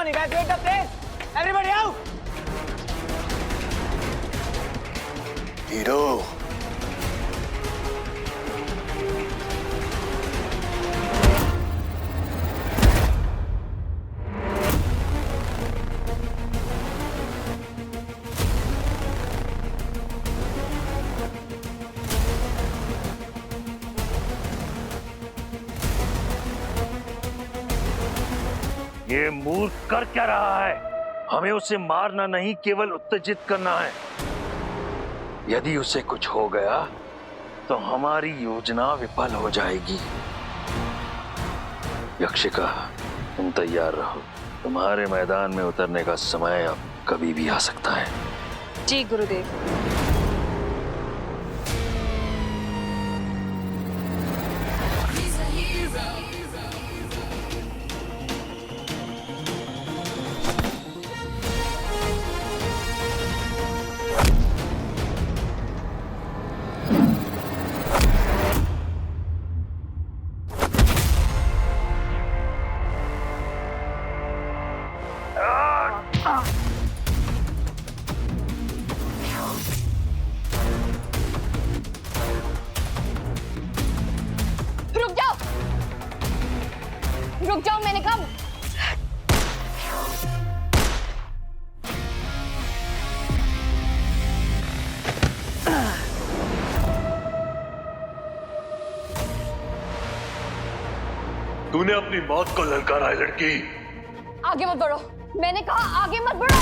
on, evacuate the place. Everybody out. Hero, ये मूर्ख कर क्या रहा है? हमें उसे मारना नहीं, केवल उत्तेजित करना है। यदि उसे कुछ हो गया तो हमारी योजना विफल हो जाएगी। यक्षिका, तुम तैयार रहो। तुम्हारे मैदान में उतरने का समय अब कभी भी आ सकता है। जी गुरुदेव। रुक जाओ, मैंने कहा। तूने अपनी मौत को ललकारा है लड़की। आगे मत बढ़ो, मैंने कहा आगे मत बढ़ो।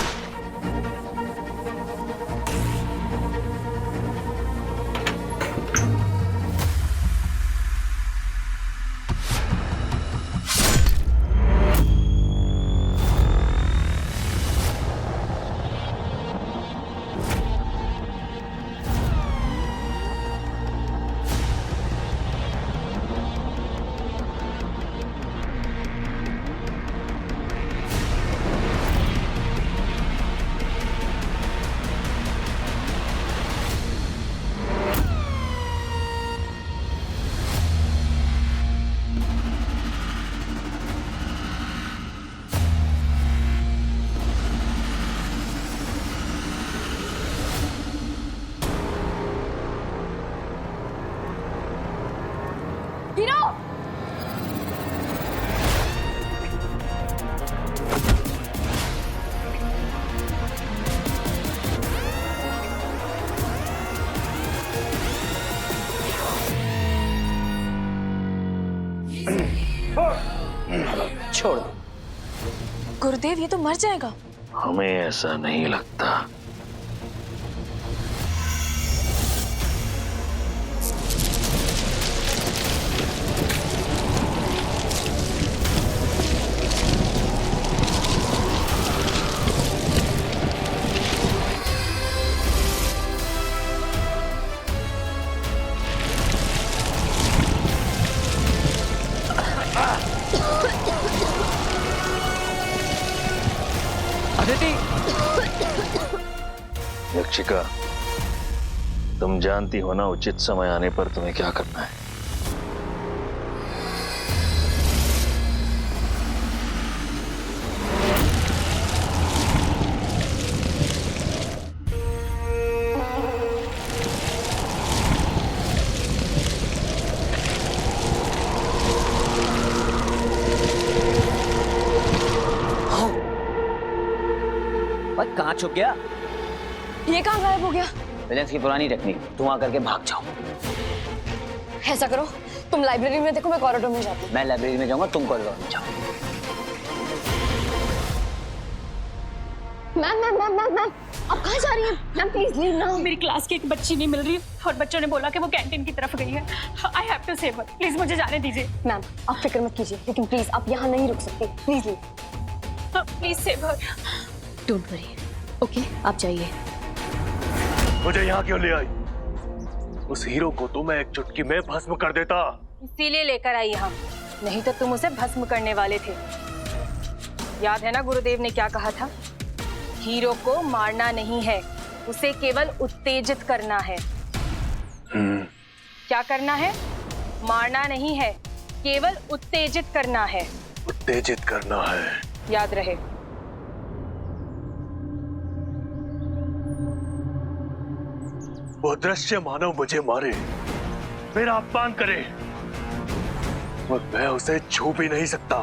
छोड़ दो। गुरुदेव, ये तो मर जाएगा। हमें ऐसा नहीं लगता। यक्षिका, तुम जानती हो ना उचित समय आने पर तुम्हें क्या करना है। कहाँ छुप गया? ये कहाँ गायब हो गया? विलेंस की पुरानी टेक्निक, धुआं करके भाग जाओ। ऐसा करो, तुम लाइब्रेरी में देखो, मैं कॉरिडोर में जाती हूँ। मैं लाइब्रेरी में जाऊंगा, तुम कॉरिडोर में जाओ। मैम, आप कहाँ जा रही हैं? मैम प्लीज लीव ना। मेरी क्लास की एक बच्ची नहीं मिल रही और बच्चों ने बोला कि वो कैंटीन की तरफ गई है। I have to save her, please मुझे जाने दीजिए। मैम आप फिक्र मत कीजिए, लेकिन प्लीज आप यहाँ नहीं रुक सकते। Please leave. Please save her. Don't worry, okay आप जाइए। मुझे यहाँ क्यों ले आई? उस हीरो को तो मैं एक चुटकी में भस्म कर देता। इसीलिए लेकर आई हम, नहीं तो तुम उसे भस्म करने वाले थे। याद है ना गुरुदेव ने क्या कहा था? हीरो को मारना नहीं है, उसे केवल उत्तेजित करना है। क्या करना है? मारना नहीं है, केवल उत्तेजित करना है। उत्तेजित करना है। याद रहे, वो दृश्य मानव मुझे मारे, मेरा अपमान करे, और मैं उसे छू भी नहीं सकता।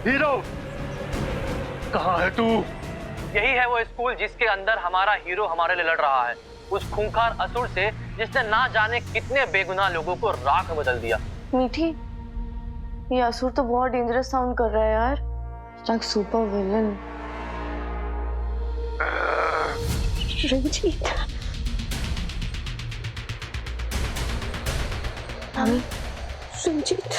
हीरो, कहाँ है तू? यही है वो स्कूल जिसके अंदर हमारा हीरो हमारे लिए लड़ रहा है, उस खूंखार असुर से जिसने ना जाने कितने बेगुनाह लोगों को राख बदल दिया। मीठी, ये असुर तो बहुत डेंजरस साउंड कर रहा है यार, लाइक सुपर विलन। रंजीत, मामी, Ranjit.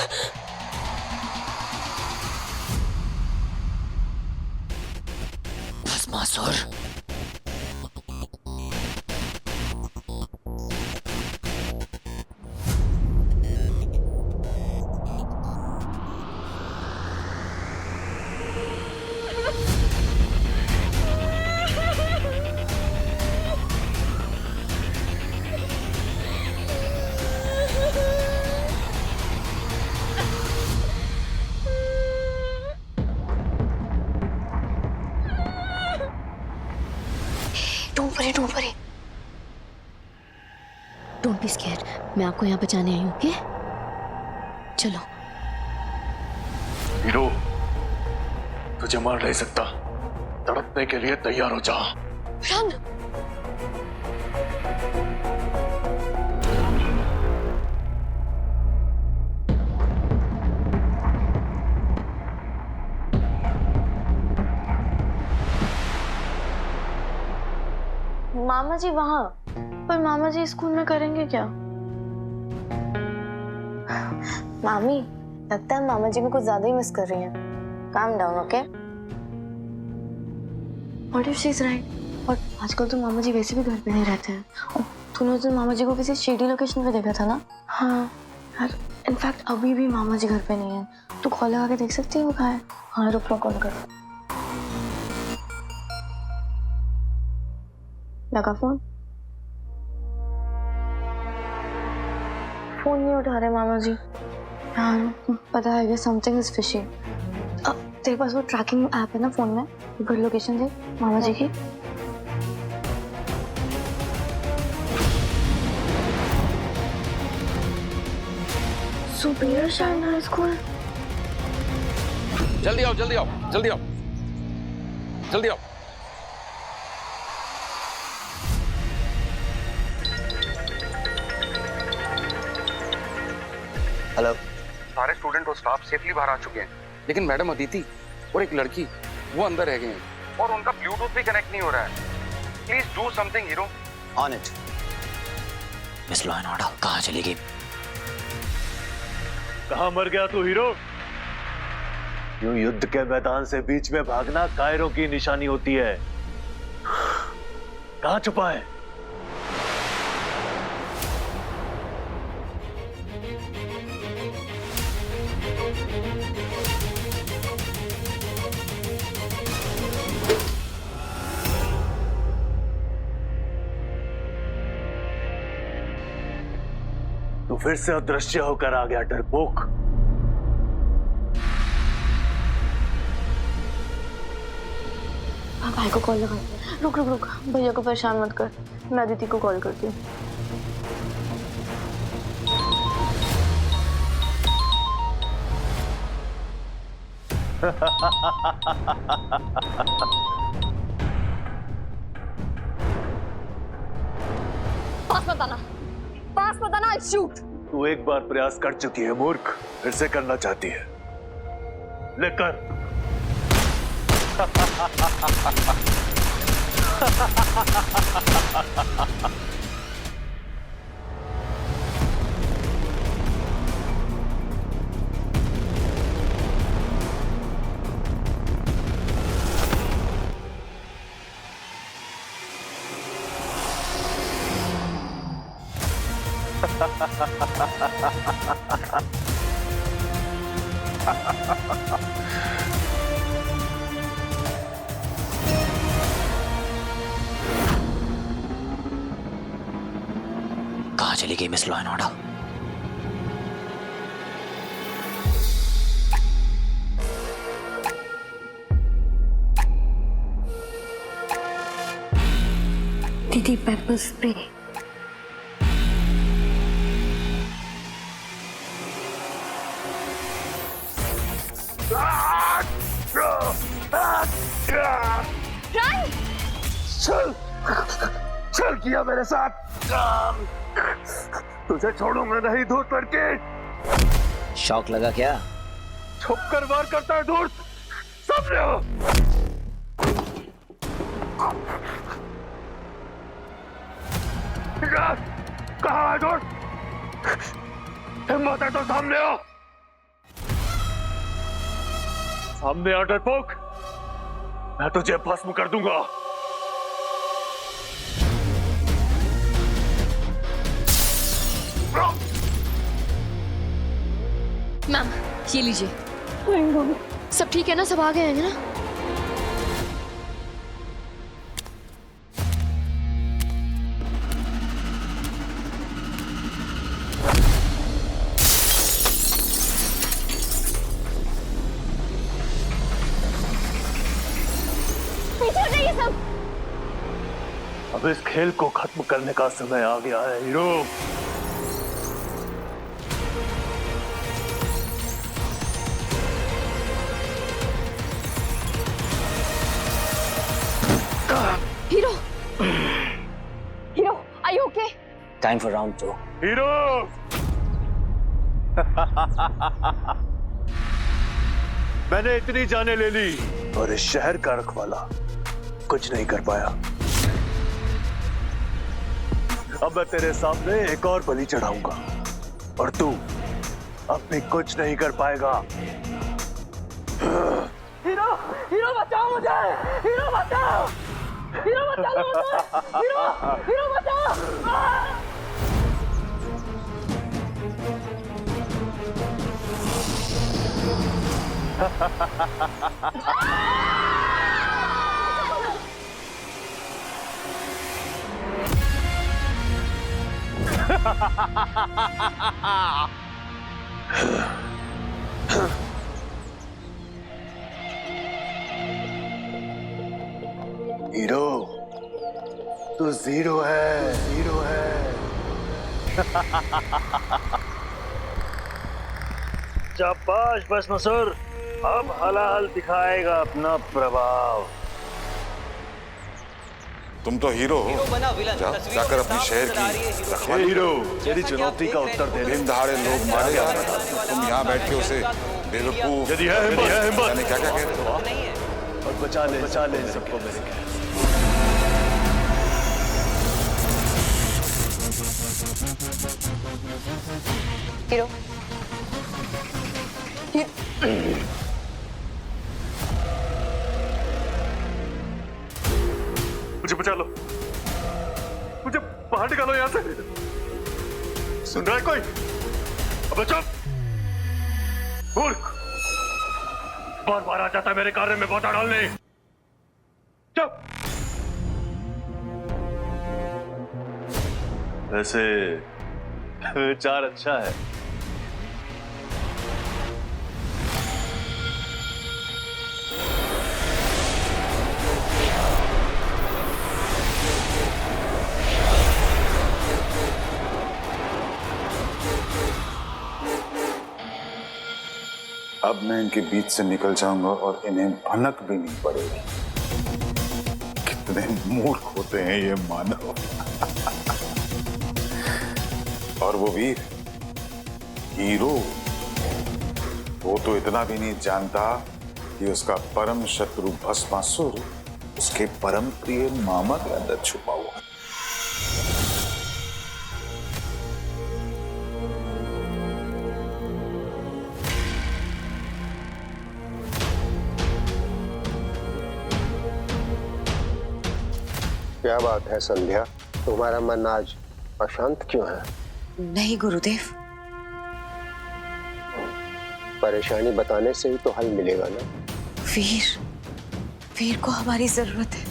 Bhasmasur, Don't worry. Don't be scared. मैं आपको यहाँ बचाने आई हूँ, ओके? चलो। हीरो, तुझे मार नहीं सकता। तड़पने के लिए तैयार हो जा। Run! मामा जी वहाँ, पर मामा जी स्कूल में करेंगे क्या? मामी, लगता है मामा जी को कुछ ज्यादा ही मिस कर रही हैं। Calm down, okay? What if she's right? और आजकल तो मामा जी वैसे भी घर पे नहीं रहते हैं। और तूने उस दिन मामा जी को किसी शेडी लोकेशन पे देखा था ना? हाँ यार, इनफैक्ट अभी भी मामा जी घर पे नहीं है। तू कॉल लगा के देख सकती है वो कहाँ है? हाँ रुक, मैं कॉल कर। लगा फोन? फोन नहीं उठा रहे मामा जी। यार पता है कि समथिंग इज फिशी। तेरे पास वो ट्रैकिंग ऐप है ना फोन में? गूगल लोकेशन दे मामा जी की। Superior shine high school. जल्दी आओ, जल्दी आओ, जल्दी आओ, जल्दी आओ। हेलो। सारे स्टूडेंट और स्टाफ सेफली बाहर आ चुके हैं, लेकिन मैडम अदिति और एक लड़की वो अंदर रह गए हैं और उनका ब्लूटूथ भी कनेक्ट नहीं हो रहा है। Please do something hero. On it. Miss law and order कहाँ चली गई? कहाँ मर गया तू हीरो? यूं युद्ध के मैदान से बीच में भागना कायरों की निशानी होती है। कहाँ छुपा है? तू फिर से अदृश्य होकर आ गया डरपोक। भाई को कॉल लगा। रुक रुक रुक, भैया को परेशान मत कर, मैं अदिति को कॉल करती हूँ। पास मत आना, I'll shoot. तू एक बार प्रयास कर चुकी है मूर्ख, फिर से करना चाहती है। लेकर कहाँ चली गई मिस लॉ एंड ऑर्डर? दीदी पेपर स्प्रे। चल चल किया मेरे साथ। तुझे छोड़ूंगा नहीं धूर्त लड़के। शौक लगा क्या? छुप कर वार करता है धूर्त, समझे हो? कहाँ है धूर्त? हिम्मत है तो सामने आओ। सामने आ डरपोक, मैं तुझे भस्म कर दूंगा। मैम ये लीजिए। सब ठीक है ना? सब आ गए हैं ना? पीछे नहीं सब। अब इस खेल को खत्म करने का समय आ गया है hero. Hero, hero, are you okay? Time for round 2। Hero मैंने इतनी जानें ले ली और इस शहर का रखवाला कुछ नहीं कर पाया। अब मैं तेरे सामने एक और बलि चढ़ाऊंगा और तू अब भी कुछ नहीं कर पाएगा। हीरो हीरो बचाओ मुझे, हीरो बचाओ, हीरो बचाओ मुझे, हीरो हीरो बचाओ। हीरो तू जीरो है, जीरो है। शाबाश बस नसर, अब हलाल दिखाएगा अपना प्रभाव। तुम तो हीरो हो, जाकर अपनी शहर की हीरो तेरी चुनौती का उत्तर दे। दिन दहाड़े लोग मारे जा रहे हैं, तुम यहाँ बैठ के उसे बेवकूफ यदि है हिम्मत जाने क्या क्या कह रहे हो। और बचा ले इन सबको मेरे कहने। हीरो, मुझे बचा लो, मुझे बाहर निकालो यहाँ से। सुन रहा है कोई? अब चुप मूर्ख, बार बार आ जाता है मेरे कार्य में बाधा डालने। चुप। वैसे विचार अच्छा है। अब मैं इनके बीच से निकल जाऊंगा और इन्हें भनक भी नहीं पड़ेगी। कितने मूर्ख होते हैं ये मानव। और वो वीर हीरो, वो तो इतना भी नहीं जानता कि उसका परम शत्रु भस्मासुर उसके परम प्रिय मामा के अंदर छुपा हुआ है। क्या बात है संध्या, तुम्हारा मन आज अशांत क्यों है? नहीं गुरुदेव। परेशानी बताने से ही तो हल मिलेगा ना। वीर, वीर को हमारी जरूरत है।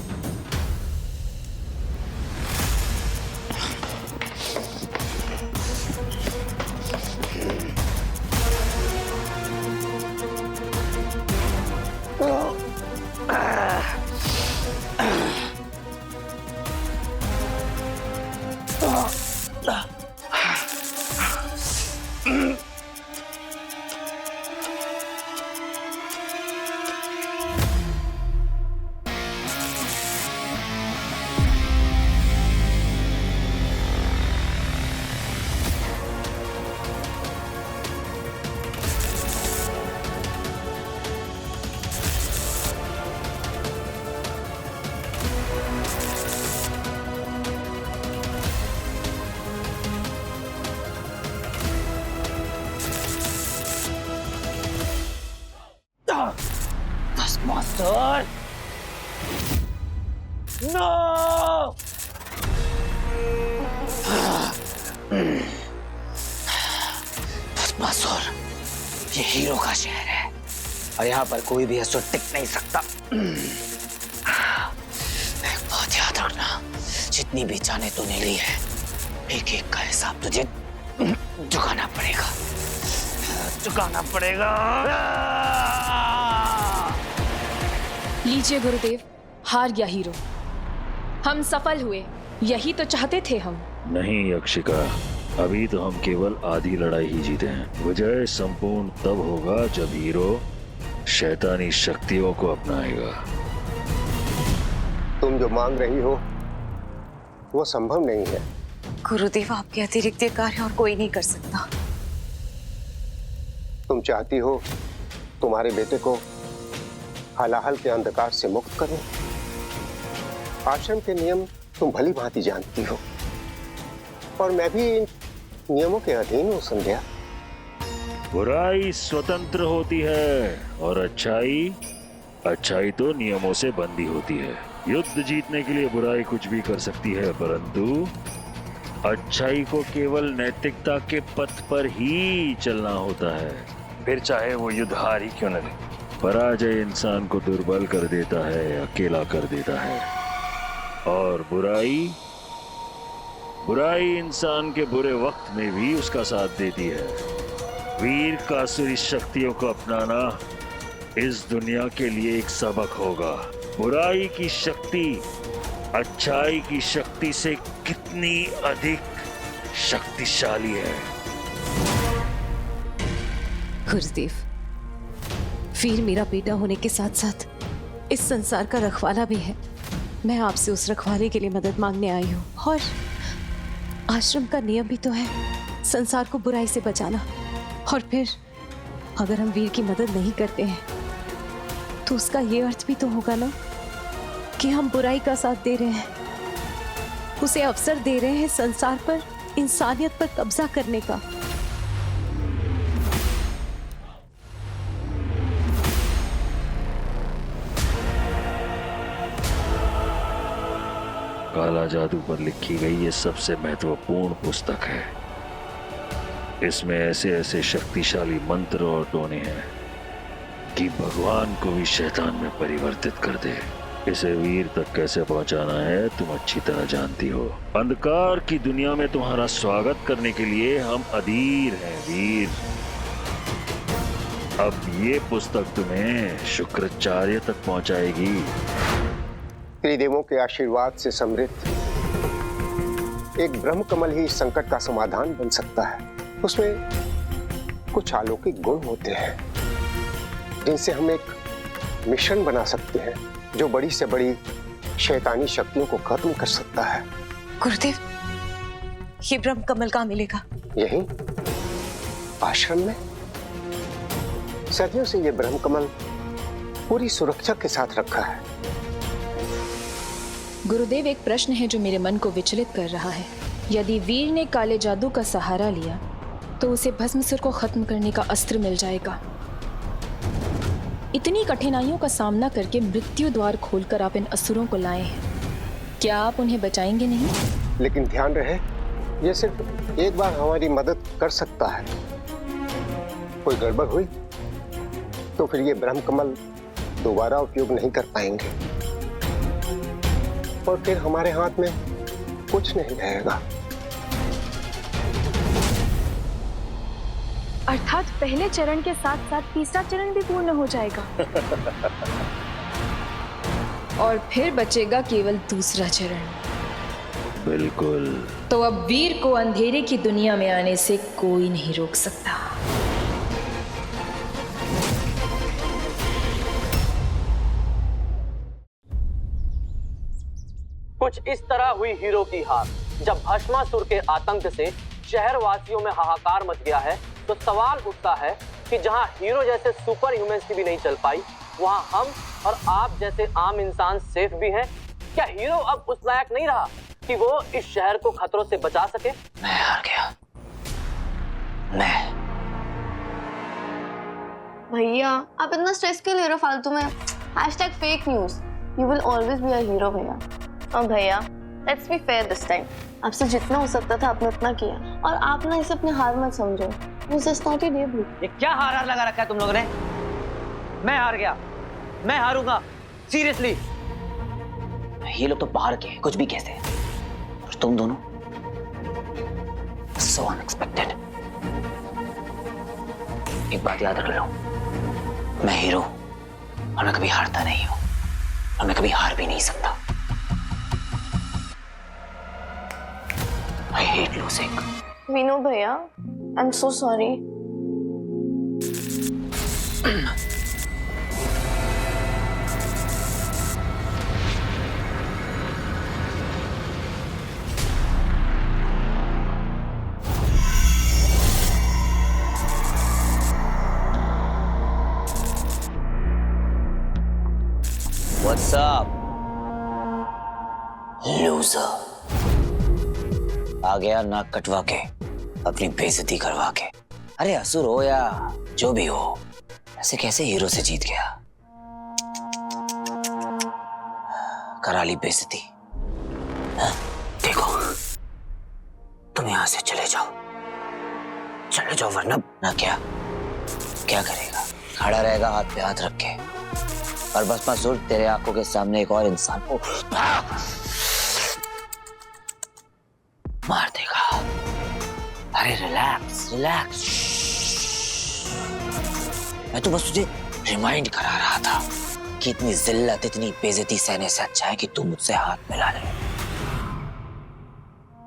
Master no. मास्टर, ये हीरो का शहर है और यहाँ पर कोई भी असुर टिक नहीं सकता। एक बात याद रखना, जितनी भी जाने तूने ली है, एक एक का हिसाब तुझे चुकाना पड़ेगा, चुकाना पड़ेगा। लीजिए गुरुदेव, हार गया हीरो। हम सफल हुए, यही तो चाहते थे हम। नहीं यक्षिका, अभी तो हम केवल आधी लड़ाई ही जीते हैं। विजय संपूर्ण तब होगा जब हीरो शैतानी शक्तियों को अपनाएगा। तुम जो मांग रही हो वो संभव नहीं है। गुरुदेव, आपके अतिरिक्त ये कार्य और कोई नहीं कर सकता। तुम चाहती हो तुम्हारे बेटे को हलाहल के अंधकार से मुक्त करो। आश्रम के नियम तुम भली भांति जानती हो और मैं भी इन नियमों के अधीन हूँ संध्या। बुराई स्वतंत्र होती है और अच्छाई तो नियमों से बंधी होती है। युद्ध जीतने के लिए बुराई कुछ भी कर सकती है, परंतु अच्छाई को केवल नैतिकता के पथ पर ही चलना होता है, फिर चाहे वो युद्ध हार ही क्यों न ले। पराजय इंसान को दुर्बल कर देता है, अकेला कर देता है, और बुराई इंसान के बुरे वक्त में भी उसका साथ देती है। वीर का असुरी शक्तियों को अपनाना इस दुनिया के लिए एक सबक होगा। बुराई की शक्ति अच्छाई की शक्ति से कितनी अधिक शक्तिशाली है। गुरुदेव, वीर मेरा बेटा होने के साथ साथ इस संसार का रखवाला भी है। मैं आपसे उस रखवाले के लिए मदद मांगने आई हूँ, और आश्रम का नियम भी तो है संसार को बुराई से बचाना। और फिर अगर हम वीर की मदद नहीं करते हैं तो उसका ये अर्थ भी तो होगा ना कि हम बुराई का साथ दे रहे हैं, उसे अवसर दे रहे हैं संसार पर, इंसानियत पर कब्जा करने का। काला जादू पर लिखी गई ये सबसे महत्वपूर्ण पुस्तक है। इसमें ऐसे ऐसे शक्तिशाली मंत्र और टोने हैं कि भगवान को भी शैतान में परिवर्तित कर दे। इसे वीर तक कैसे पहुंचाना है तुम अच्छी तरह जानती हो। अंधकार की दुनिया में तुम्हारा स्वागत करने के लिए हम अधीर हैं वीर। अब ये पुस्तक तुम्हें शुक्राचार्य तक पहुंचाएगी। त्रिदेवों के आशीर्वाद से समृद्ध एक ब्रह्म कमल ही इस संकट का समाधान बन सकता है। उसमें कुछ अलौकिक गुण होते हैं जिनसे हम एक मिश्रण बना सकते हैं जो बड़ी से बड़ी शैतानी शक्तियों को खत्म कर सकता है। गुरुदेव, ये ब्रह्म कमल कहाँ मिलेगा? यहीं आश्रम में। सदियों से ये ब्रह्म कमल पूरी सुरक्षा के साथ रखा है। गुरुदेव, एक प्रश्न है जो मेरे मन को विचलित कर रहा है। यदि वीर ने काले जादू का सहारा लिया तो उसे भस्मासुर को खत्म करने का अस्त्र मिल जाएगा। इतनी कठिनाइयों का सामना करके मृत्यु द्वार खोलकर आप इन असुरों को लाए हैं, क्या आप उन्हें बचाएंगे नहीं? लेकिन ध्यान रहे, ये सिर्फ एक बार हमारी मदद कर सकता है। कोई गड़बड़ हुई तो फिर ये ब्रह्म कमल दोबारा उपयोग नहीं कर पाएंगे और फिर हमारे हाथ में कुछ नहीं रहेगा। अर्थात पहले चरण के साथ साथ तीसरा चरण भी पूर्ण हो जाएगा। और फिर बचेगा केवल दूसरा चरण। बिल्कुल। तो अब वीर को अंधेरे की दुनिया में आने से कोई नहीं रोक सकता। कुछ इस तरह हुई हीरो की हार। जब भस्मासुर के आतंक से शहर वासियों में हाहाकार मच गया है तो सवाल उठता है कि जहां हीरो जैसे सुपर ह्यूमंस की भी नहीं चल पाई, वहां हम और आप जैसे आम इंसान सेफ भी हैं। क्या हीरो अब उस लायक नहीं रहा कि वो इस शहर को खतरों से बचा सके? मैं हार गया। मैं भैया, आप इतना स्ट्रेस क्यों ले रहे हो फालतू में? #fake news. You will always be a hero भैया. और भैया, let's be fair this time. आपसे जितना हो सकता था आपने उतना किया और आप ना इसे अपने हार मत समझो. It was just not your debut. ये क्या हार लगा रखा है तुम लोगों ने? मैं हार गया, मैं हारूंगा, सीरियसली. ये लोग तो बाहर के हैं, कुछ भी कहते हैं, और तुम दोनों so unexpected. एक बात याद रख लो, मैं हीरो और मैं कभी हारता नहीं हूं और मैं कभी हार भी नहीं सकता. I hate losing. We know भैया. I'm so sorry. What's up? Loser. आ गया नाक कटवा के, अपनी बेइज्जती करवा के. अरे असुर हो या जो भी हो, ऐसे कैसे हीरो से जीत गया? करा ली बेइज्जती. देखो, तुम यहां से चले जाओ, वरना ना क्या करेगा? खड़ा रहेगा हाथ पे हाथ रख के, और भस्मासुर तेरे आंखों के सामने एक और इंसान को मार देगा. अरे रिलैक्स. मैं तो बस तुझे रिमाइंड करा रहा था कि इतनी जिल्लत, इतनी बेइज्जती सहने से अच्छा है कि तू मुझसे हाथ मिला ले.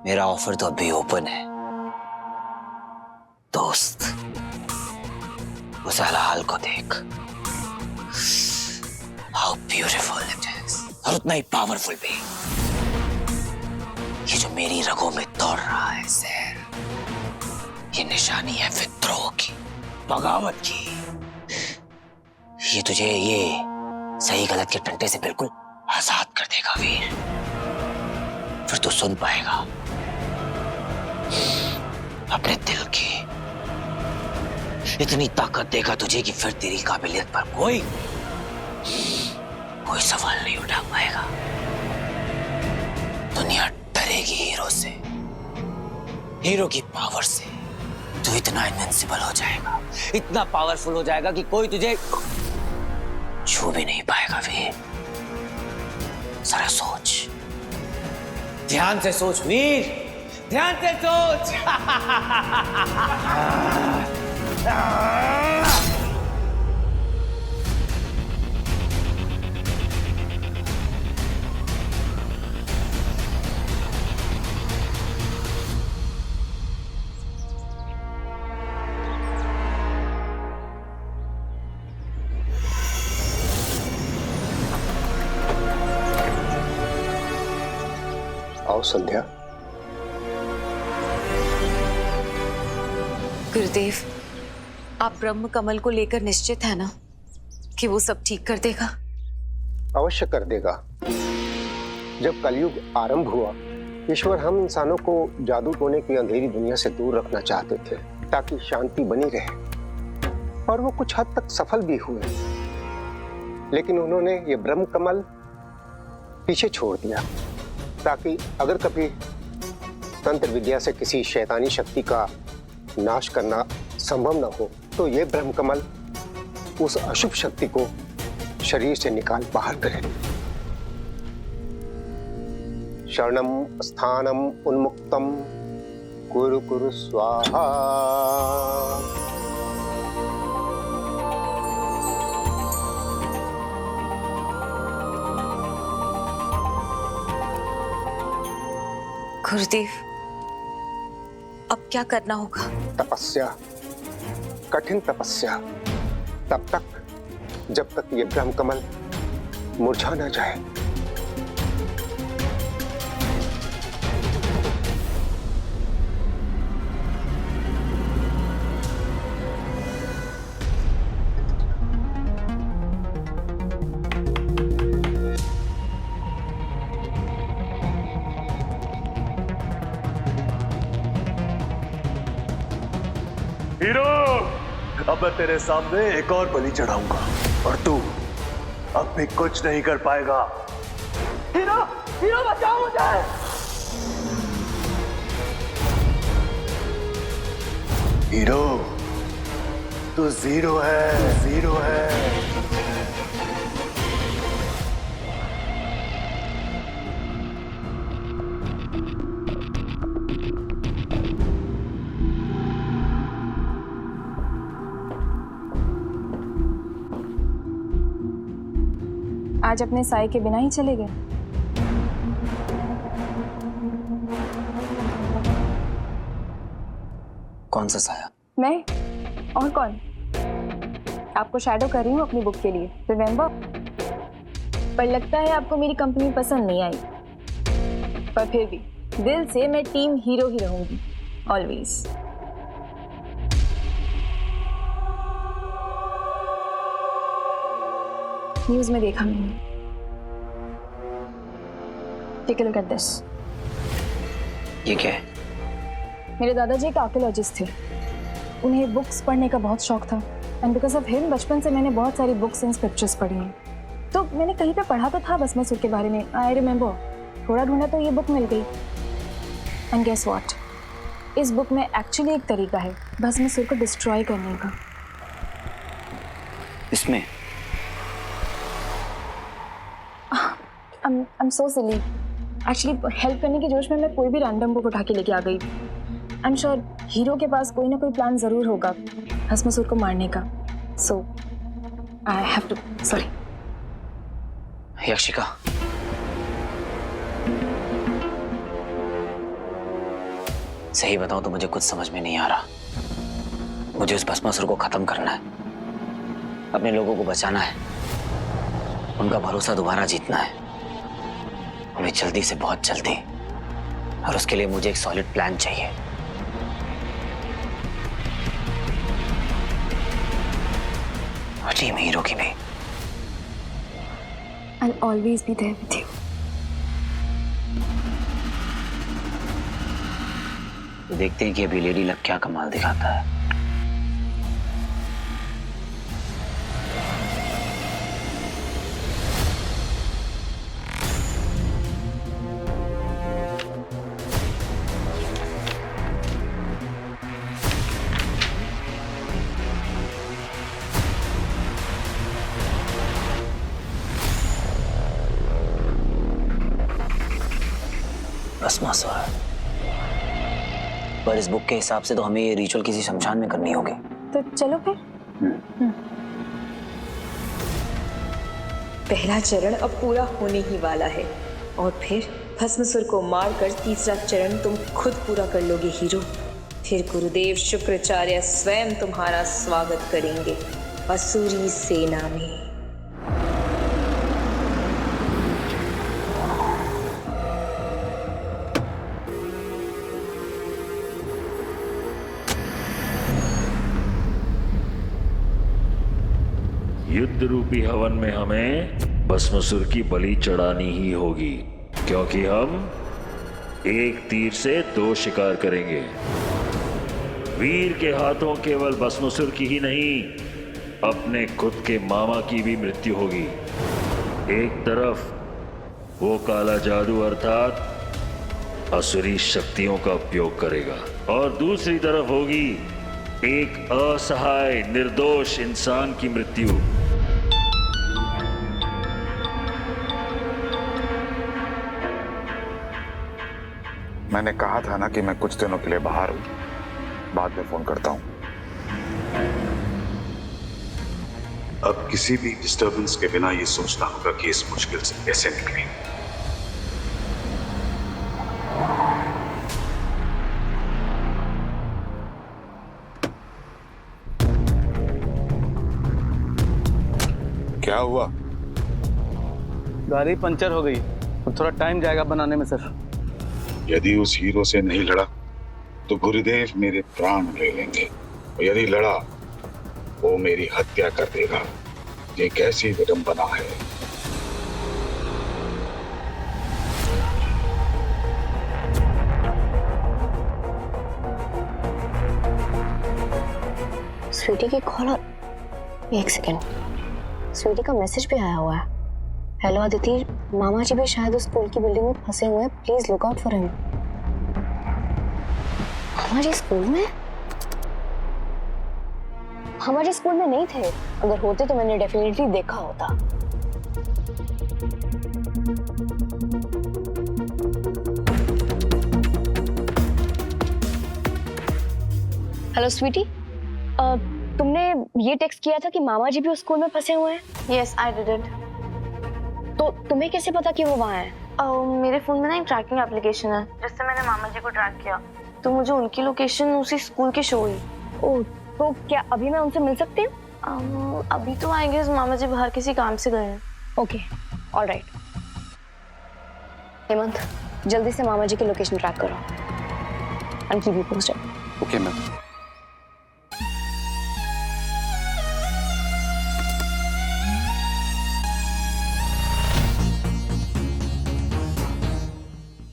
मेरा ऑफर तो अभी ओपन है दोस्त. उस हलाल को देख, हाउ ब्यूटीफुल इट इज, और उतना ही पावरफुल भी. ये जो मेरी रगों में दौड़ रहा है जहर, ये निशानी है विद्रोह की, बगावत की. ये तुझे ये सही गलत के टंटे से बिल्कुल आजाद कर देगा वीर. फिर तू सुन पाएगा अपने दिल की. इतनी ताकत देगा तुझे कि फिर तेरी काबिलियत पर कोई सवाल नहीं उठा पाएगा. दुनिया डरेगी हीरो से, हीरो की पावर से. तू इतना इनविंसिबल हो जाएगा, इतना पावरफुल हो जाएगा कि कोई तुझे छू भी नहीं पाएगा वीर. जरा सोच, ध्यान से सोच वीर, ध्यान से सोच. आओ संध्या. गुरुदेव, आप ब्रह्म कमल को लेकर निश्चित है ना कि वो सब ठीक कर देगा? अवश्य कर देगा. जब कलयुग आरंभ हुआ, ईश्वर हम इंसानों को जादू टोने की अंधेरी दुनिया से दूर रखना चाहते थे ताकि शांति बनी रहे, और वो कुछ हद तक सफल भी हुए. लेकिन उन्होंने ये ब्रह्म कमल पीछे छोड़ दिया ताकि अगर कभी तंत्र विद्या से किसी शैतानी शक्ति का नाश करना संभव न हो तो ये ब्रह्म कमल उस अशुभ शक्ति को शरीर से निकाल बाहर करे. शरणम स्थानम उन्मुक्तम कुरु कुरु स्वाहा. गुरुदेव, अब क्या करना होगा? तपस्या, कठिन तपस्या, तब तक जब तक ये ब्रह्म कमल मुरझा ना जाए. हीरो, अब मैं तेरे सामने एक और बलि चढ़ाऊंगा और तू अब भी कुछ नहीं कर पाएगा। हीरो हीरो बचाओ मुझे। हीरो तू जीरो है, जीरो है। आज अपने साई के बिना ही चले गए। कौन सा साया? मैं और कौन? आपको शैडो कर रही हूँ अपनी बुक के लिए, रिमेम्बर? पर लगता है आपको मेरी कंपनी पसंद नहीं आई। पर फिर भी दिल से मैं टीम हीरो ही रहूंगी, ऑलवेज। न्यूज में देखा मैंने। Take a look at this. ये क्या है? मेरे दादाजी एक आर्कियोलॉजिस्ट थे। उन्हें बुक्स पढ़ने का बहुत शौक था एंड बिकॉज ऑफ हिम बचपन से मैंने बहुत सारी बुक्स एंड स्क्रिप्चर्स पढ़ी हैं। तो मैंने कहीं पे पढ़ा तो था भस्मासुर के बारे में, आई रिमेम्बर। थोड़ा ढूंढा तो ये बुक मिल गई। एंड गेस व्हाट, इस बुक में एक्चुअली एक तरीका है भस्मासुर को डिस्ट्रॉय करने का। इसमें I'm so silly. Actually help करने के जोश में मैं कोई भी रैंडम बुक उठा के लेके आ गई। आई एम श्योर हीरो के पास कोई ना कोई प्लान जरूर होगा भस्मासुर को मारने का। सो आई हैव टू, सॉरी। यक्षिका, सही बताऊं तो मुझे कुछ समझ में नहीं आ रहा। मुझे उस भस्मासुर को खत्म करना है, अपने लोगों को बचाना है, उनका भरोसा दोबारा जीतना है, हमें जल्दी से बहुत जल्दी। और उसके लिए मुझे एक सॉलिड प्लान चाहिए। और टीम हीरो की भी। I'll always be there with you. देखते हैं कि अभी लेडी लक क्या कमाल दिखाता है। भस्मासुर, पर इस बुक के हिसाब से तो हमें ये रिचुअल किसी शमशान में करनी होगी। तो चलो फिर। पहला चरण अब पूरा होने ही वाला है और फिर भस्मासुर को मारकर तीसरा चरण तुम खुद पूरा कर लोगे हीरो। फिर गुरुदेव शुक्राचार्य स्वयं तुम्हारा स्वागत करेंगे असुरी सेना में। युद्ध रूपी हवन में हमें भस्मासुर की बलि चढ़ानी ही होगी, क्योंकि हम एक तीर से दो शिकार करेंगे। वीर के हाथों केवल भस्मासुर की ही नहीं, अपने खुद के मामा की भी मृत्यु होगी। एक तरफ वो काला जादू अर्थात असुरी शक्तियों का उपयोग करेगा और दूसरी तरफ होगी एक असहाय निर्दोष इंसान की मृत्यु। मैंने कहा था ना कि मैं कुछ दिनों के लिए बाहर हूं, बाद में फोन करता हूं। अब किसी भी डिस्टरबेंस के बिना ये सोचना होगा कि इस मुश्किल से कैसे निकलें। क्या हुआ? गाड़ी पंचर हो गई, तो थोड़ा टाइम जाएगा बनाने में सर। यदि उस हीरो से नहीं लड़ा तो गुरुदेव मेरे प्राण ले लेंगे, और यदि लड़ा वो मेरी हत्या कर देगा। ये कैसी विडंबना है। स्वीटी की कॉल। एक सेकेंड, स्वीटी का मैसेज भी आया हुआ है। हेलो अदिति, मामा जी भी शायद उस स्कूल की बिल्डिंग में फंसे हुए हैं, please look out for him. मामा जी स्कूल में? मामा जी स्कूल में नहीं थे, अगर होते तो मैंने डेफिनेटली देखा होता। हेलो स्वीटी, तुमने ये टेक्स्ट किया था कि मामा जी भी उस स्कूल में फंसे हुए हैं? Yes I did it. तो तुम्हें कैसे पता कि वो वहाँ हैं? मेरे फोन में ना एक ट्रैकिंग एप्लीकेशन है जिससे मैंने मामा जी को ट्रैक किया, तो मुझे उनकी लोकेशन उसी स्कूल की शो हुई। ओह, तो क्या अभी मैं उनसे मिल सकती हूँ? अभी तो आई गेस मामा जी बाहर किसी काम से गए हैं। Okay, alright. हेमंत, जल्दी से मामा जी की लोकेशन ट्रैक करो and keep me posted. Okay ma'am.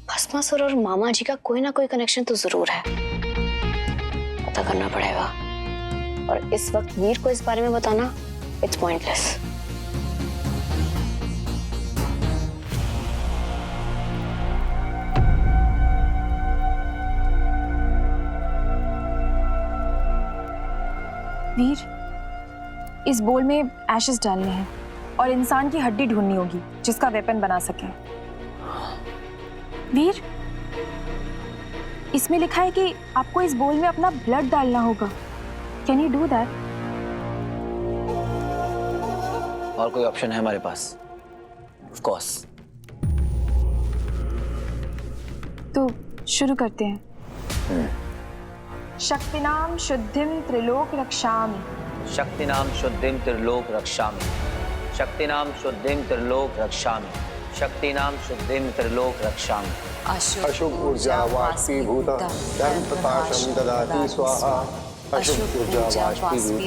Bhasmasur और मामा जी का कोई ना कोई कनेक्शन तो जरूर है, पता करना पड़ेगा। और इस वक्त वीर को इस बारे में बताना इट्स पॉइंटलेस। वीर, इस बोल में एशेस डालने हैं और इंसान की हड्डी ढूंढनी होगी जिसका वेपन बना सके। वीर, इसमें लिखा है कि आपको इस बोल में अपना ब्लड डालना होगा। Can you do that? और कोई ऑप्शन है हमारे पास? Of course. तो शुरू करते हैं। शक्तिनाम शुद्धिम त्रिलोक रक्षामि। शक्तिनाम शुद्धिम त्रिलोक रक्षामि। शक्तिनाम शुद्धिम त्रिलोक रक्षामि। शक्तिनाम शुद्धिम त्रिलोक रक्षामि। अशुभ ऊर्जा वाष्पीभूत धर्म प्रकाशम ददाति स्वाहा। अशुभ ऊर्जा वाष्पीभूत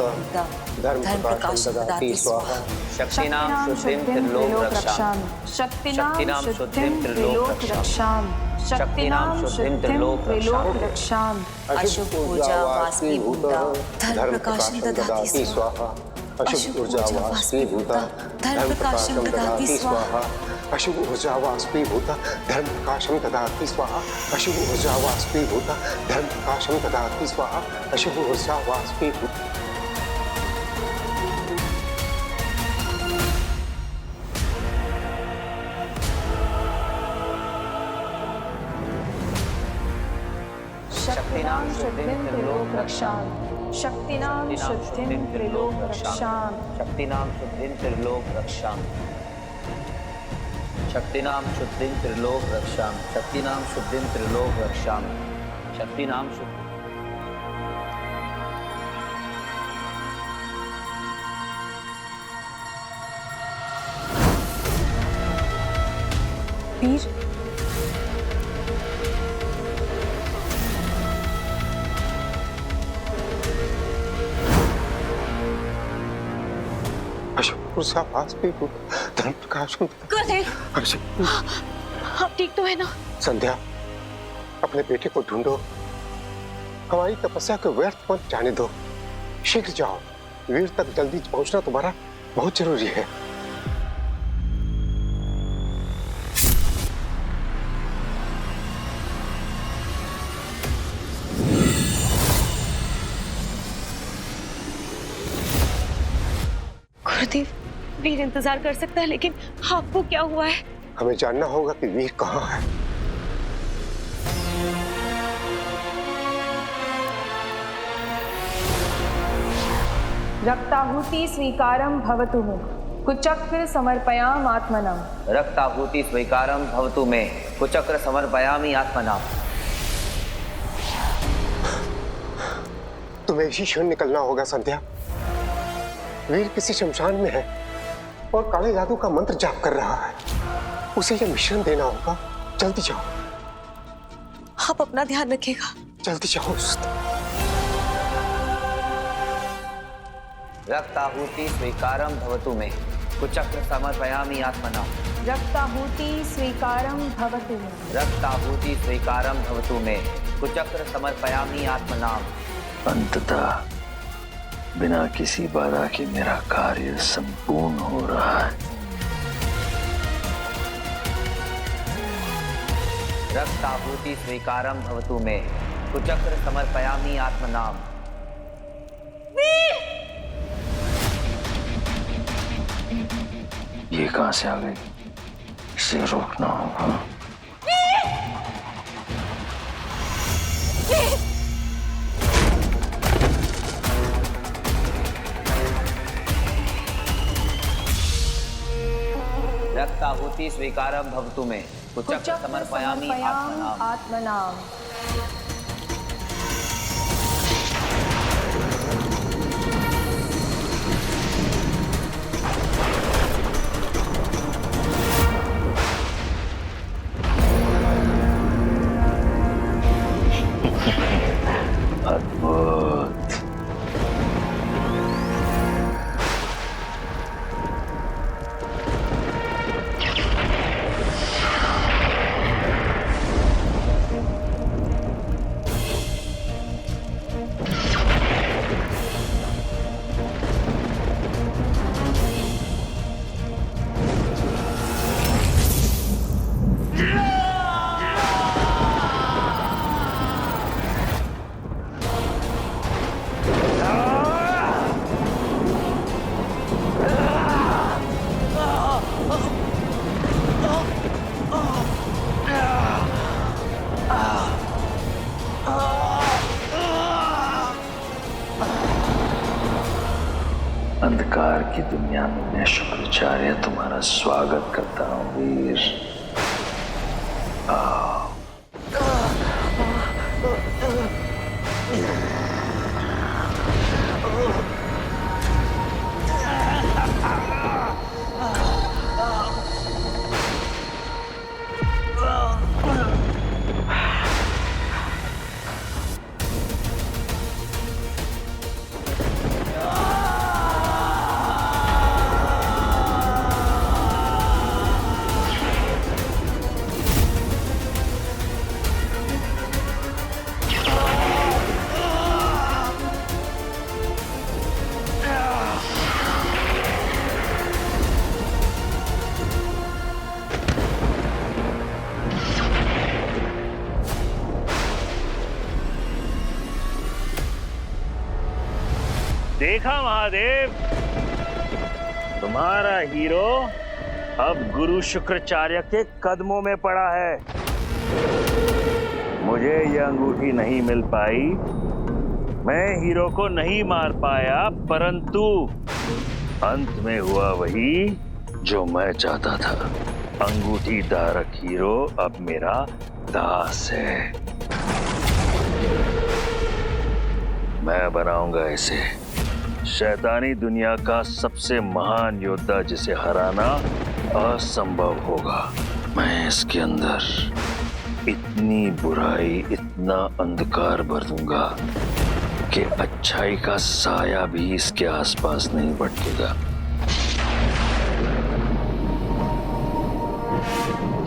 धर्म प्रकाशम ददाति स्वाहा। शक्तिनाम शुद्धिम त्रिलोक रक्षामि। शक्तिनाम शुद्धिम त्रिलोक रक्षामि। शक्तिनाम शुद्धिम त्रिलोक रक्षामि। अशुभ ऊर्जा वाष्पीभूत धर्म प्रकाशम ददाति स्वाहा। अशुभ ऊर्जा वाष्पीभूत धर्म प्रकाशम ददाति स्वाहा। अशुभ ऊर्जा वाष्पीभूत धर्म प्रकाशम ददाति स्वाहा। अशुभ ऊर्जा वाष्पीभूत धर्म प्रकाशम ददाति स्वाहा। अशुभ ऊर्जा वाष्पीभूत। शक्तिनाम शुद्धिम त्रिलोक रक्षामि। शक्तिनाम शुद्धिम त्रिलोक रक्षामि। शक्तिनाम शुद्धिम त्रिलोक रक्षामि। शक्तिनाम शुद्धिम त्रिलोक रक्षामि। शक्तिनाम शुद्धिम त्रिलोक रक्षामि। शक्तिनाम शुद्ध। वीर, अशुभ ऊर्जा वाष्पीभूत धर्म प्रकाशम। आप ठीक तो है ना? संध्या, अपने बेटे को ढूंढो, हमारी तपस्या को व्यर्थ मत जाने दो। शीघ्र जाओ, वीर तक जल्दी पहुंचना तुम्हारा बहुत जरूरी है। गुरुदेव, वीर इंतजार कर सकता है, लेकिन आपको क्या हुआ है? हमें जानना होगा कि वीर कहाँ है। रक्ताहुति स्वीकारम भवतु मे कुचक्र समर्पयाम आत्मनम। रक्ताहुति स्वीकारम भवतु मे कुचक्र समर्पयामि आत्मनाम। तुम्हें इसी क्षण निकलना होगा संध्या। वीर किसी शमशान में है और काले जादू का मंत्र जाप कर रहा है। उसे यह मिश्रण देना होगा। जल्दी जाओ। आप अपना ध्यान रखिएगा। जल्दी जाओ। रक्ताहुति स्वीकारम भवतु मे कुचक्र समर्पयामि आत्मनाम। रक्ताहुति स्वीकारम भवतु मे। रक्ताहुति स्वीकारम भवतु मे कुचक्र समर्पयामि आत्मनाम। अंततः बिना किसी बाधा के मेरा कार्य संपूर्ण हो रहा है। रक्ताहुति स्वीकारम भवतु मे कुचक्र समर्पयामि आत्मनाम। ये कहां से आ गई? इसे रोकना होगा। रक्ताहुति स्वीकारम भवतु मे कुचक्र समर्पयामि आत्मनाम। आत्मनाम। अद्भुत। अंधकार की दुनिया में मैं शुक्राचार्य तुम्हारा स्वागत करता हूँ वीर। आओ। देखा महादेव, तुम्हारा हीरो अब गुरु शुक्राचार्य के कदमों में पड़ा है। मुझे यह अंगूठी नहीं मिल पाई, मैं हीरो को नहीं मार पाया, परंतु अंत में हुआ वही जो मैं चाहता था। अंगूठी धारक हीरो अब मेरा दास है। मैं बनाऊंगा इसे शैतानी दुनिया का सबसे महान योद्धा, जिसे हराना असंभव होगा। मैं इसके अंदर इतनी बुराई, इतना अंधकार भर दूंगा कि अच्छाई का साया भी इसके आसपास नहीं भटकेगा।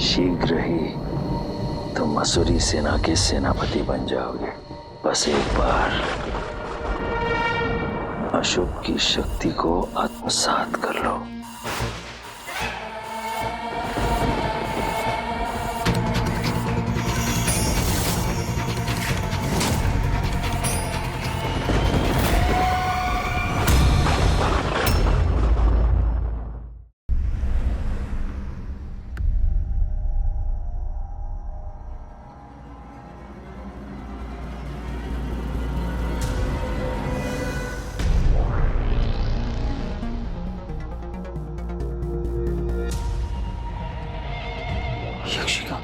शीघ्र ही तुम असुरी सेना के सेनापति बन जाओगे। बस एक बार अशुभ की शक्ति को आत्मसात कर लो। यक्षिका,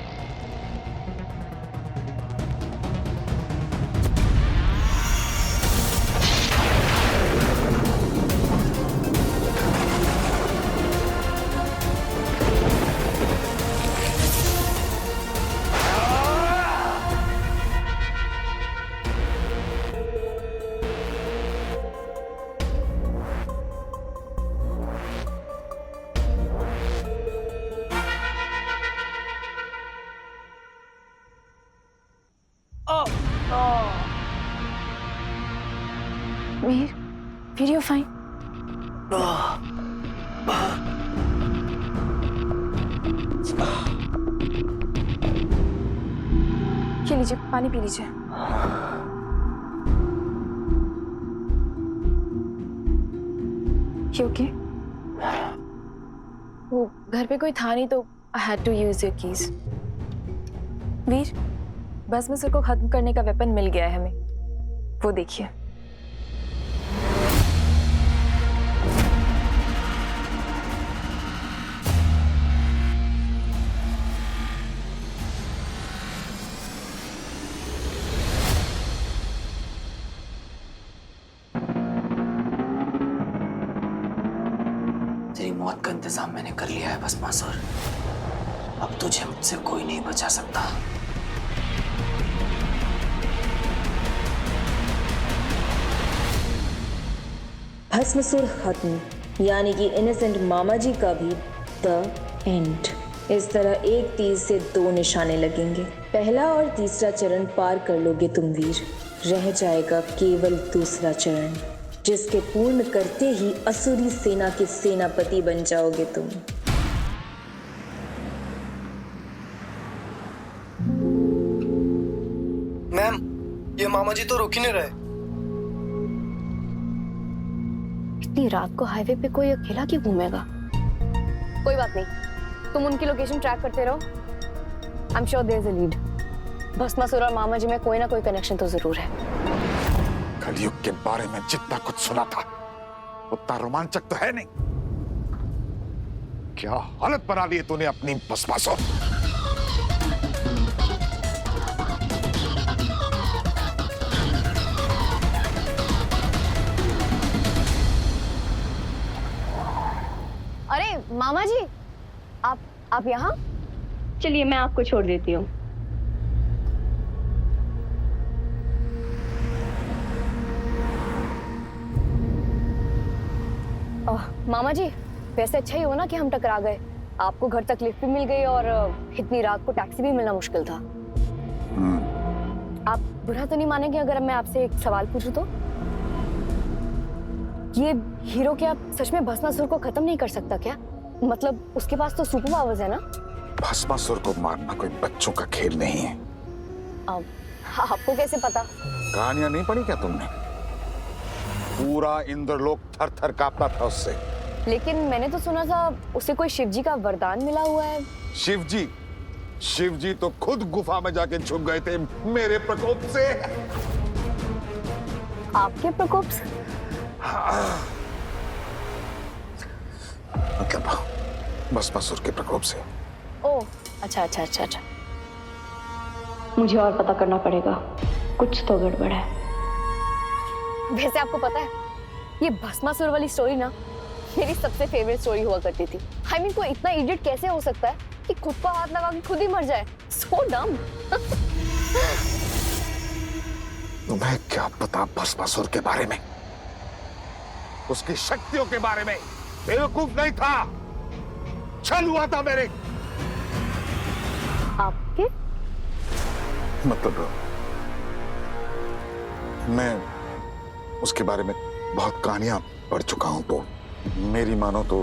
फाइन? ये लीजिए, पानी पी लीजिए। You okay? वो घर पे कोई था नहीं तो I had to use your keys. वीर, भस्मासुर को खत्म करने का वेपन मिल गया है हमें, वो देखिए। तेरी मौत का इंतजाम मैंने कर लिया है भस्मासुर। अब तुझे मुझसे कोई नहीं बचा सकता। भस्मासुर खत्म, यानी कि इनोसेंट मामा जी का भी द एंड। इस तरह एक तीर से दो निशाने लगेंगे। पहला और तीसरा चरण पार कर लोगे तुम वीर, रह जाएगा केवल दूसरा चरण, जिसके पूर्ण करते ही असुरी सेना के सेनापति बन जाओगे तुम। मैम, ये मामा जी तो रुक ही नहीं रहे। इतनी रात को हाईवे पे कोई अकेला क्यों घूमेगा? कोई बात नहीं, तुम उनकी लोकेशन ट्रैक करते रहो। I am sure there is a lead. Bhasmasur और मामा जी में कोई ना कोई कनेक्शन तो जरूर है। कलयुग के बारे में जितना कुछ सुना था उतना रोमांचक तो है नहीं। क्या हालत बना ली है तूने अपनी भस्मासुर। अरे मामा जी, आप यहाँ? चलिए मैं आपको छोड़ देती हूँ। मामा जी, वैसे अच्छा ही हो ना कि हम टकरा गए। आपको घर तक लिफ्ट भी मिल गई और इतनी रात को टैक्सी भी मिलना मुश्किल था। आप बुरा तो नहीं मानेंगे अगर मैं आपसे एक सवाल पूछूं तो? ये हीरो क्या सच में भस्मासुर को खत्म नहीं कर सकता क्या? मतलब उसके पास तो सुपर पावर्स है ना? भस्मासुर को मारना कोई बच्चों का खेल नहीं है। आपको कैसे पता? कहानियां नहीं पढ़ी क्या तुमने? पूरा इंद्रलोक थर थर कांपता था उससे। लेकिन मैंने तो सुना था उसे कोई शिवजी का वरदान मिला हुआ है। शिवजी तो खुद गुफा में जाके छुप गए थे मेरे प्रकोप से। आपके प्रकोप से? मतलब भस्मासुर के प्रकोप से। ओह, अच्छा। मुझे और पता करना पड़ेगा, कुछ तो गड़बड़ है। वैसे आपको पता है, ये भस्मासुर वाली स्टोरी ना मेरी सबसे फेवरेट स्टोरी हुआ करती थी। I mean, कोई इतना इडियट कैसे हो सकता है कि खुद को हाथ लगा के खुद ही मर जाए? So dumb। तुम्हें क्या पता भस्मासुर के बारे में, उसकी शक्तियों के बारे में? बेवकूफ नहीं था, छल हुआ था मेरे। आपके मतलब मैं उसके बारे में बहुत कहानियां पढ़ चुका हूं, तो मेरी मानो तो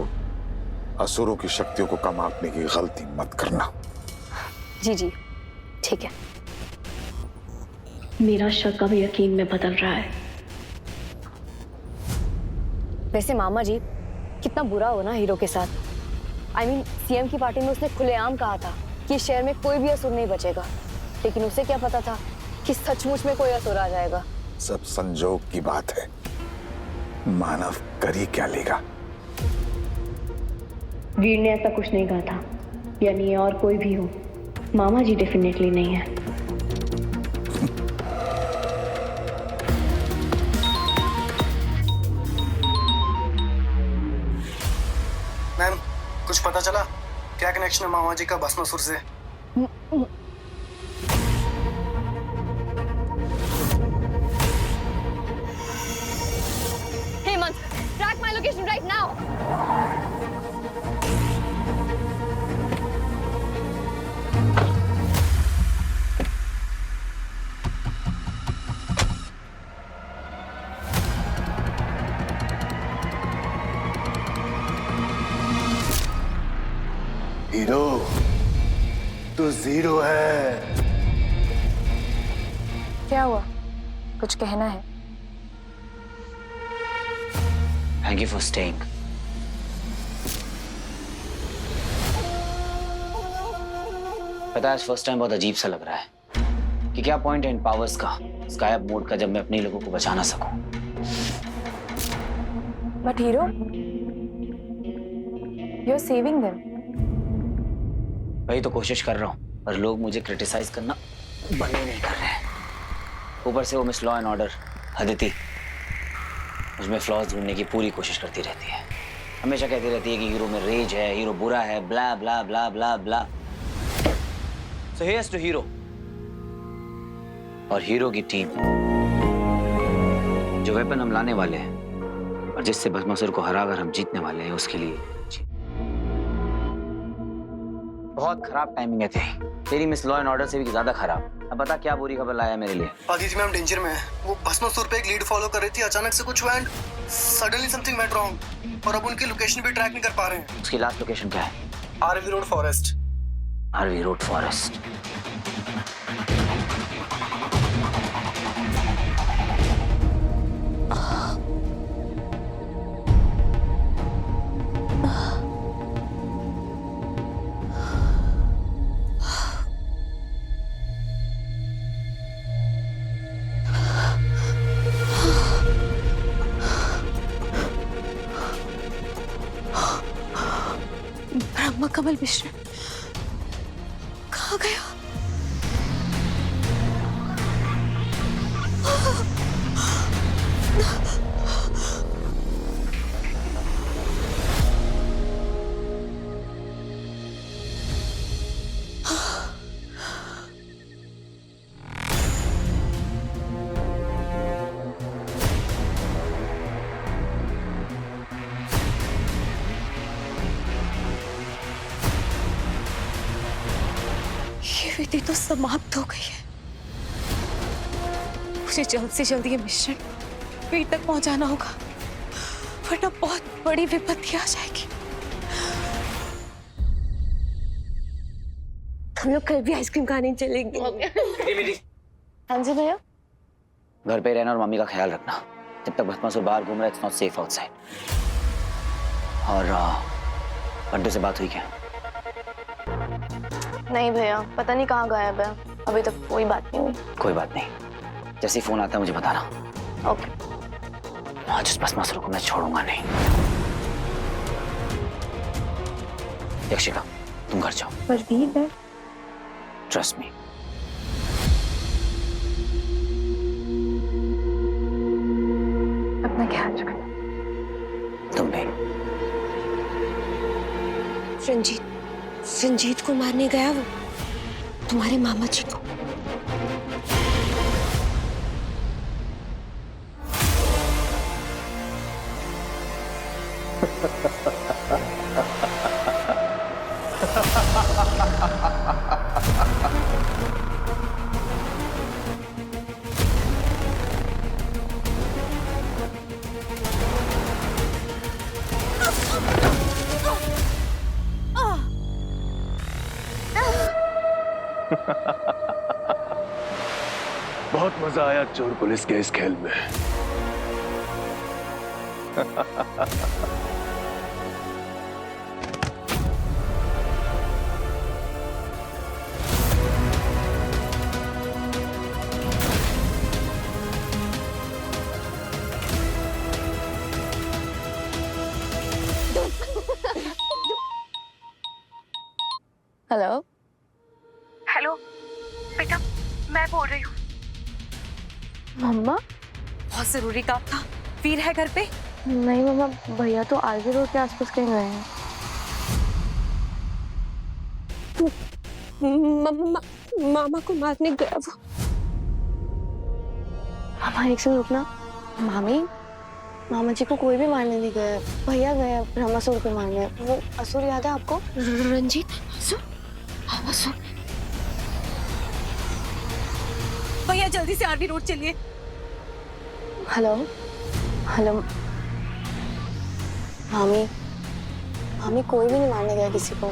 असुरों की शक्तियों को कम आंकने की गलती मत करना। जी ठीक है। मेरा शक अब यकीन में बदल रहा है। वैसे मामा जी, कितना बुरा हो ना हीरो के साथ। I mean, सीएम की पार्टी में उसने खुलेआम कहा था कि शहर में कोई भी असुर नहीं बचेगा, लेकिन उसे क्या पता था कि सचमुच में कोई असुर आ जाएगा। सब संजोग की बात है, मानव कर ही क्या लेगा। वीर ने ऐसा कुछ नहीं कहा था, यानी और कोई भी हो, मामा जी डेफिनेटली नहीं है। मैम, कुछ पता चला क्या कनेक्शन है मामा जी का भस्मासुर से? Hemant, track my location right now. Hero तू जीरो है। क्या हुआ? कुछ कहना है? Thank you for staying. पता है आज फर्स्ट टाइम बहुत अजीब सा लग रहा है कि क्या पॉइंट है इन पावर्स का, स्काई मोड का, जब मैं अपने लोगों को बचा ना सकूं। But hero, you are saving them. वही तो कोशिश कर रहा हूं, पर लोग मुझे क्रिटिसाइज करना बंद ही नहीं कर रहे हैं। ऊपर से वो miss law and order Aditi मुझमें फ्लॉज ढूंढने की पूरी कोशिश करती रहती है। हमेशा कहती रहती है कि हीरो में रेज है, हीरो बुरा है, ब्ला ब्ला ब्ला ब्ला ब्ला। सो हियर्स टू हीरो और हीरो की टीम, जो वेपन हम लाने वाले हैं और जिससे भस्मासुर को हराकर हम जीतने वाले हैं, उसके लिए बहुत खराब टाइमिंग है तेरी मिस लॉ एंड ऑर्डर से भी ज्यादा खराब। अब बता क्या बुरी खबर लाया मेरे लिए? आदिति मैम डेंजर में है। वो भस्मासुर पे एक लीड फॉलो कर रही थी, अचानक से कुछ हुआ and suddenly something went wrong और अब उनकी लोकेशन भी ट्रैक नहीं कर पा रहे हैं। उसकी लास्ट लोकेशन क्या है? RV road forest. RV road forest. Brahma Kamal Mishra कहाँ गया? विधि तो समाप्त हो गई है। मुझे जल्द से जल्द ये मिश्रण पेट तक पहुंचाना होगा, वरना बहुत बड़ी विपत्ति आ जाएगी। हम लोग कल भी आइसक्रीम खाने चलेंगे। हाँ जी भैया। घर पे रहना और मम्मी का ख्याल रखना। जब तक भस्मासुर बाहर घूम रहा है, इट्स नॉट सेफ आउटसाइड। और बंटू से बात हुई क्या? नहीं भैया, पता नहीं कहाँ गायब है, अभी तक कोई बात नहीं हुई। कोई बात नहीं, जैसे ही फोन आता है मुझे बताना। ओके। आज उस भस्मासुर को मैं छोड़ूंगा नहीं। यक्षिका, तुम घर जाओ। पर वीर है। Trust me. अपना ख्याल रखना। तुम भी। रंजीत को मारने गया वो तुम्हारे मामा जी को। बहुत मजा आया चोर पुलिस के इस खेल में। हेलो। हेलो बेटा, मैं बोल रही हूँ। मम्मा? बहुत जरूरी काम था। वीर है घर पे? नहीं मम्मा, भैया तो आरवी रोड के आसपास कहीं गए हैं। मामा को मारने गया वो। मामा एक सेकंड रुकना। मामा जी को कोई भी मारने नहीं गया, भैया गए ब्रह्मासुर को मारने। वो असुर याद है आपको? रंजीत? असुर? भैया जल्दी से आरवी रोड चलिए। हेलो मामी मम्मी कोई भी नहीं मारने गया किसी को।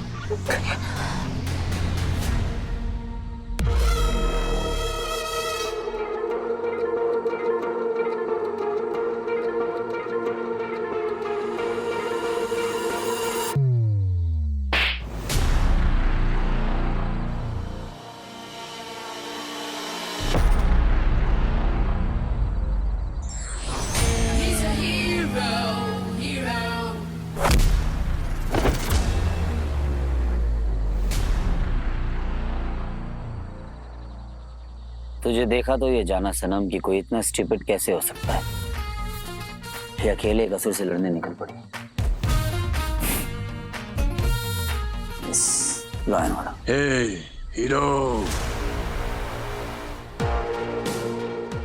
तुझे देखा तो ये जाना सनम कि कोई इतना स्टूपिड कैसे हो सकता है। ये अकेले एक असुर से लड़ने निकल पड़ी। Law and order. Hey hero,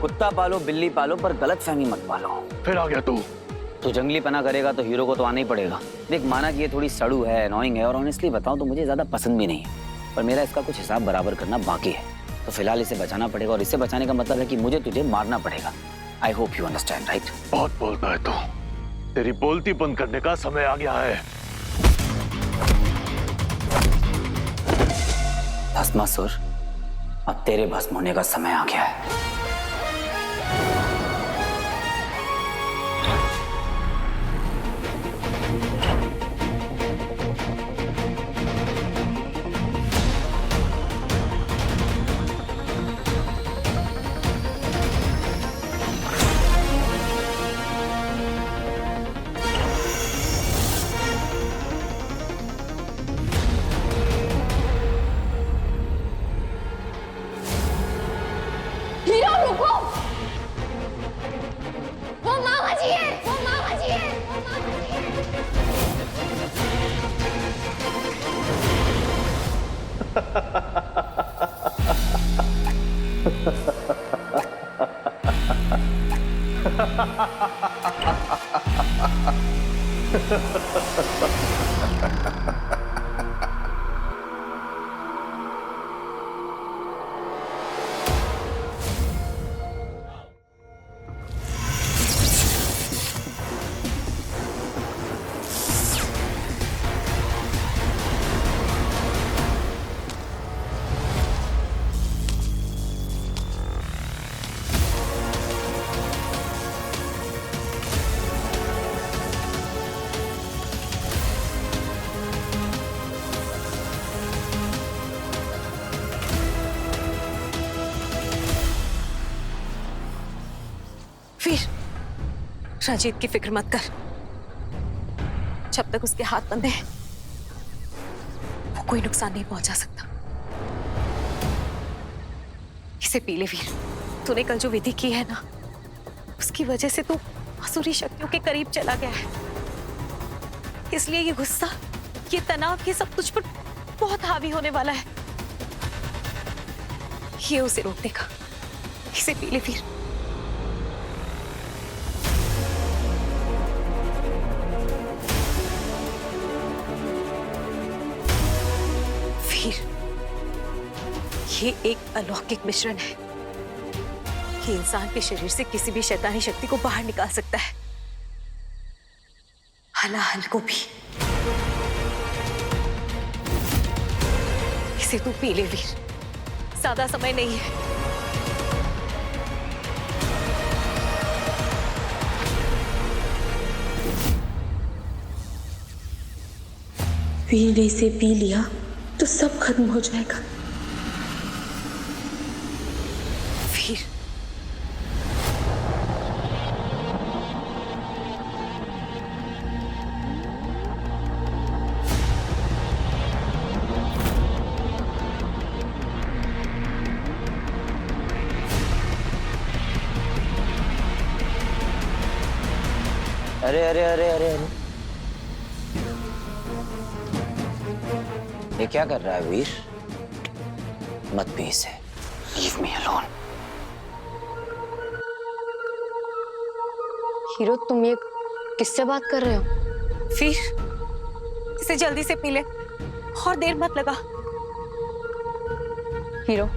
कुत्ता पालो बिल्ली पालो पर गलत फहमी मत पालो। फिर आ गया तू जंगली पना करेगा तो हीरो को तो आना ही पड़ेगा। देख माना कि ये थोड़ी सड़ू है, अनोइंग है और ऑनेस्टली बताऊं तो मुझे ज्यादा पसंद भी नहीं है, पर मेरा इसका कुछ हिसाब बराबर करना बाकी है। तो फिलहाल इसे बचाना पड़ेगा और इसे बचाने का मतलब है कि मुझे तुझे मारना पड़ेगा। I hope you understand, right? बहुत बोलता है तू। तेरी बोलती बंद करने का समय आ गया है। भस्मासुर, अब तेरे भस्म होने का समय आ गया है। वीर, राजीव की फिक्र मत कर। जब तक उसके हाथ बंधे हैं वो कोई नुकसान नहीं पहुंचा सकता। इसे पी ले वीर। तूने कल जो विधि की है ना, उसकी वजह से तू आसुरी शक्तियों के करीब चला गया है। इसलिए ये गुस्सा, ये तनाव, ये सब तुझ पर बहुत हावी होने वाला है। ये उसे रोक देगा। इसे पी ले वीर। ये एक अलौकिक मिश्रण है। ये इंसान के शरीर से किसी भी शैतानी शक्ति को बाहर निकाल सकता है, हलाहल को भी। इसे तू पी ले वीर, ज्यादा समय नहीं है। वीर ने इसे पी लिया तो सब खत्म हो जाएगा। वीर, अरे अरे अरे अरे अरे, ये क्या कर रहा है वीर? मत पी इसे। Leave me alone. हीरो, तुम ये किससे बात कर रहे हो? वीर, इसे जल्दी से पी ले और देर मत लगा। हीरो,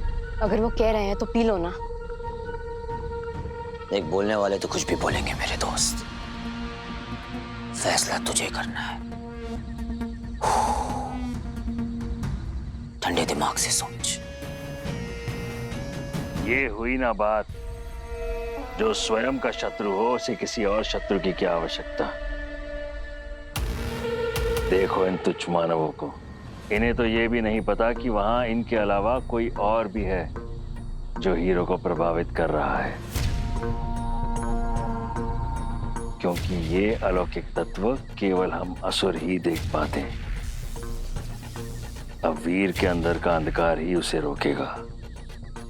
अगर वो कह रहे हैं तो पी लो ना। देख, बोलने वाले तो कुछ भी बोलेंगे मेरे दोस्त, फैसला तुझे करना है। ठंडे दिमाग से सोच। ये हुई ना बात। जो स्वयं का शत्रु हो उसे किसी और शत्रु की क्या आवश्यकता। देखो इन तुच्छ मानवों को, इन्हें तो ये भी नहीं पता कि वहां इनके अलावा कोई और भी है जो हीरो को प्रभावित कर रहा है, क्योंकि ये अलौकिक तत्व केवल हम असुर ही देख पाते हैं। अब वीर के अंदर का अंधकार ही उसे रोकेगा,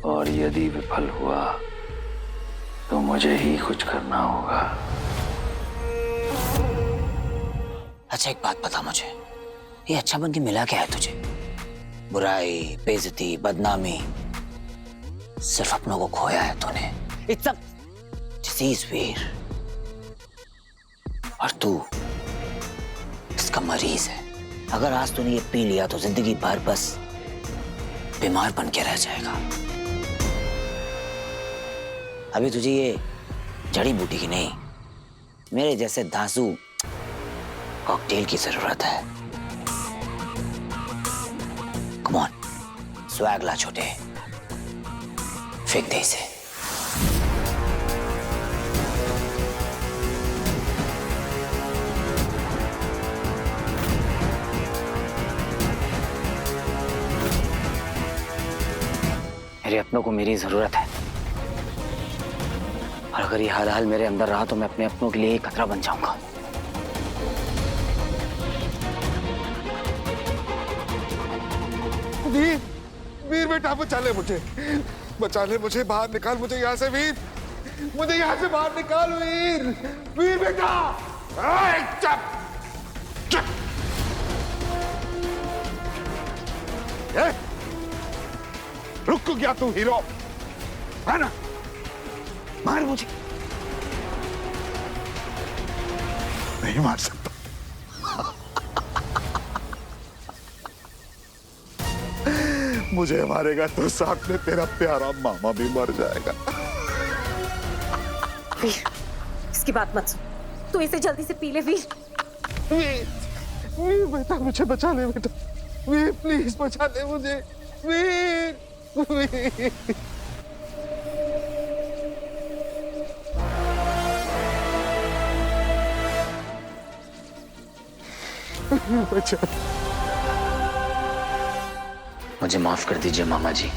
और यदि विफल हुआ तो मुझे ही कुछ करना होगा। अच्छा एक बात बता मुझे, ये अच्छा बन के मिला क्या है तुझे? बुराई, बेइज्जती, बदनामी, सिर्फ अपनों को खोया है तूने। इट्स अ डिसीज वीर, और तू इसका मरीज है। अगर आज तूने ये पी लिया तो जिंदगी भर बस बीमार बन के रह जाएगा। अभी तुझे ये जड़ी बूटी की नहीं, मेरे जैसे धांसू कॉकटेल की जरूरत है। कम ऑन, स्वैग ला छोटे, फेंक दे इसे। मेरे अपनों को मेरी जरूरत है, और अगर ये हर हाल मेरे अंदर रहा तो मैं अपने अपनों के लिए खतरा बन जाऊंगा। वीर, वीर बेटा बचा ले मुझे, बचा ले मुझे, बाहर निकाल मुझे यहाँ से वीर, मुझे यहाँ से बाहर निकाल वीर, वीर बेटा। चुप चुप। रुक गया तू हीरो, है ना? मार मुझे। नहीं मार सकता। मुझे मारेगा तो साथ में तेरा प्यारा मामा भी मर जाएगा। वीर, इसकी बात मत सुन, तू इसे जल्दी से पी ले वीर। वीर, वीर बेटा मुझे बचा ले बेटा, वीर प्लीज बचा ले मुझे, वीर, वीर। मुझे माफ कर दीजिए मामा जी।